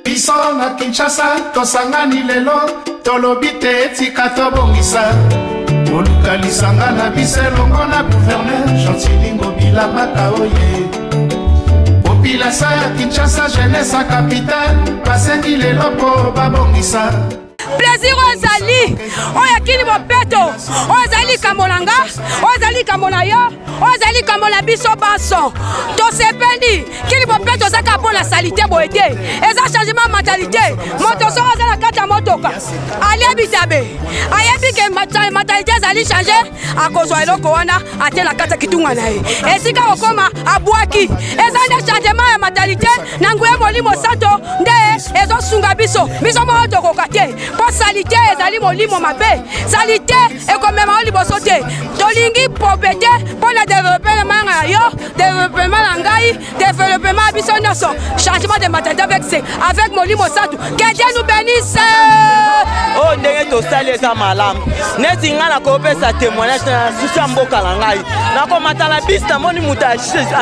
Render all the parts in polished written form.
Biso na Kinshasa tosangani lelo tolobi te tika tobongisa Oluka lisanga na biso elongo na gouverneur Chantilingo Bilabaka oye Population ya Kinshasa jeunesse capitale basengi lelo po babongisa Plaisir ozali oya kini bopeto ozali kamolanga ozali kamonayo ozali kamola biso baso to sependi kini bopeto zaka pour la salité boete eza changement mentalité moto so ozala kata motoka ali bitabe ayebi ke mentalité zali changer akozwa eloko wana atela kata kitunga nae esika okoma abwaki eza nde changement ya mentalité na nguye molimo santo nde ezo sunga biso mo tokokate po salité ezali molimo mabe salité ekomema liboso te tolingi popete pour la développement na yo développement na ngai développement biso nyonso changement de mentalité avec molimo santo que Dieu nous bénisse oh ndenge tosali eza malamu neti nga na kopesa témoignage na susa mboka na ngai nakomata na bisi namoni mutu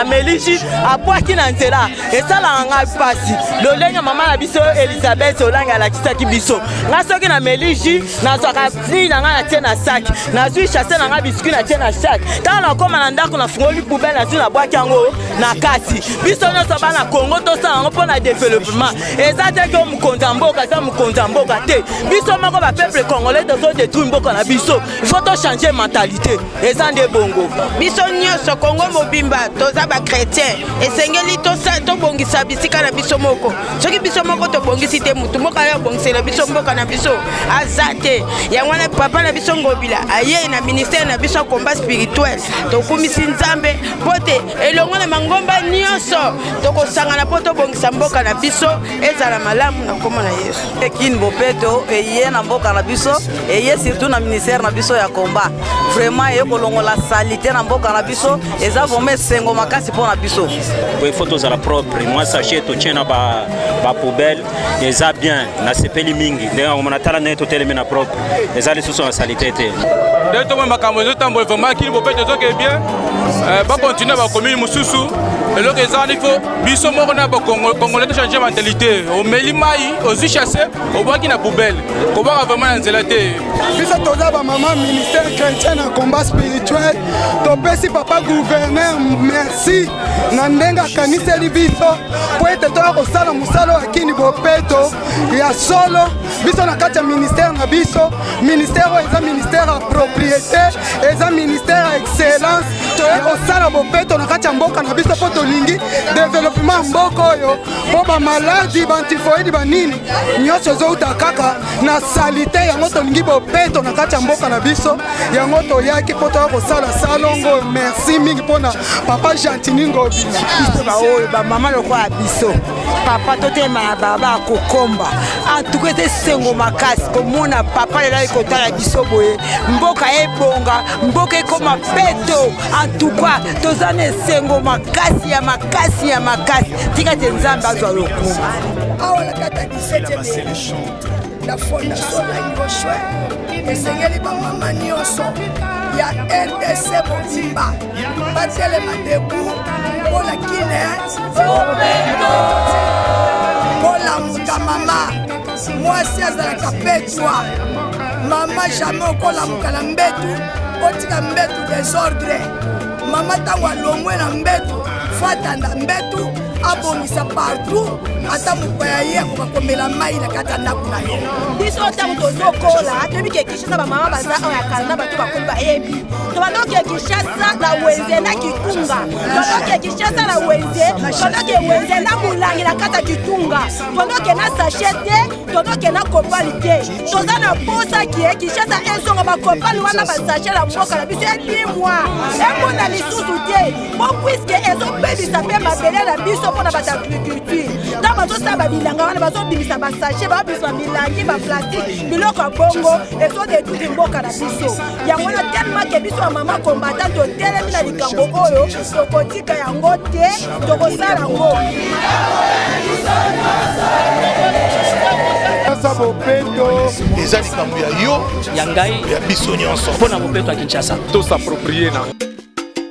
ameliji abwaki na nzela esalaka ngai pasi lolenge mama na biso Elisabeth Olanga alakisaki biso nga soki na meliji nazwaka fille na ngai natie na saki nazwi chasse na ngai biskuit natie na sac ntango nakoma na ndako nafungoli poubele nazwi nabwaki yango na kati biso nyonso bana Congo tosala yango mpo na développement eza te ke mokonzi ya mboka eza mokonzi ya mboka te biso moko bapeuple congolais tozodétruire mboka na biso ifo tochanger mentalité eza nde bongo biso nyonso Congo mobimba toza bachrétien esengeli tobongisa bisika na biso moko soki biso moko tobongisi te mutu mboka ya bongisela biso mboka na biso aza te yango wana papa na biso Ngobila aye na ministère na biso combat spirituel tokumisi nzambe pote elongo na mangomba nyonso tokosangana po tobongisa mboka na biso ezala malamu na komona na Yesu ekini bopeto eye na mboka na biso eye surtout na ministère na biso ya combat vraiment ekolongola salité na mboka na biso eza vraiment sengo makasi po na biso pour photos à la propre moi sachet to tiena ba poubelle eza bien na sepeli mingi ndenga ngomana tala neto telemi na propre eza lisusu na salité te Dès moi makambo tambo vraiment kini bopeto zo ke bien ba continuer ba commune mususu elo ke za il faut biso moko na ba congolais de changer mentalité o melimai ozi chasser o baki na poubelle ko ba vraiment na nzela te biso toza ba maman ministère chrétien en combat spirituel to pesi papa gouverneur merci na ndenga kaniseli biso po ete to ko sala musalo akini bopeto ya solo biso na kati ya ministère na biso ministère eza ministère à propriété eza ministère à excellence to ko sala bopeto na kati ya mboka na biso po tolingi développement mboka oyo po ba maladie bantifoïde banini nyonso zouta kaka na salité yango tolingi bopeto na kati ya mboka na biso yango toyaki po to ko sala salongo merci mingi pona papa Gentini Ngobila biso ba oyo ba mama loko ya biso papa totema baba kokomba atukete sengo makasi komona papa lelo ekotala biso boye mboka ebonga mboka ekoma peto atuka tozane sengo makasi ya makasi ya makasi tika te nzambe azwa lokumu awa la kata 17e la fondation na Nyoshwe esengeli ba mama nyonso ya RDC Mobimba batelema debu pour la kine pour la muta mama mwasi azalaka petwa mama jamais okola mukala mbetu otika mbetu désordre mama tango alongwe na mbetu fatanda mbetu abongisa partout ata mupaya ye kokomela mai na kata ndako na yo biso tango tozokola toyebi ke Kinshasa ba mama baza oyo akala na bato bakoli bayebi to banoke Kinshasa na wenze na kitunga banoke Kinshasa na wenze banoke wenze na mulangi na kata kitunga banoke na sachete banoke na kopali te toza na posa ki Kinshasa enzonga ba kopali wana ba sachet la mboka na biso elimwa emona lisusu te po puisque ezo bebisa pe mabele na biso pona ba agriculture ta bazo saba bilanga wana bazo bimisa ba sachet ba biso milangi ba plastique biloko ya bongo ezo de tout mboka na biso yango na tellement ke biso mama combattant to telemi na likambo oyo tokotika yango te tokosala yango eza likambo ya yo ya ngai ya biso nyonso mpona bopeto ya Kinshasa s'approprier na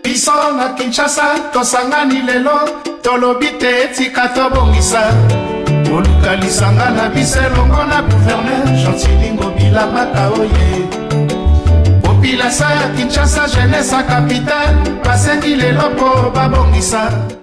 biso na Kinshasa tosangani lelo tolobi te tika tobongisa koluka lisanga na biso elongo na gouverneur Chantilingo Bilamaka oye population ya Kinshasa jeunesse capitale basengi lelo po babongisa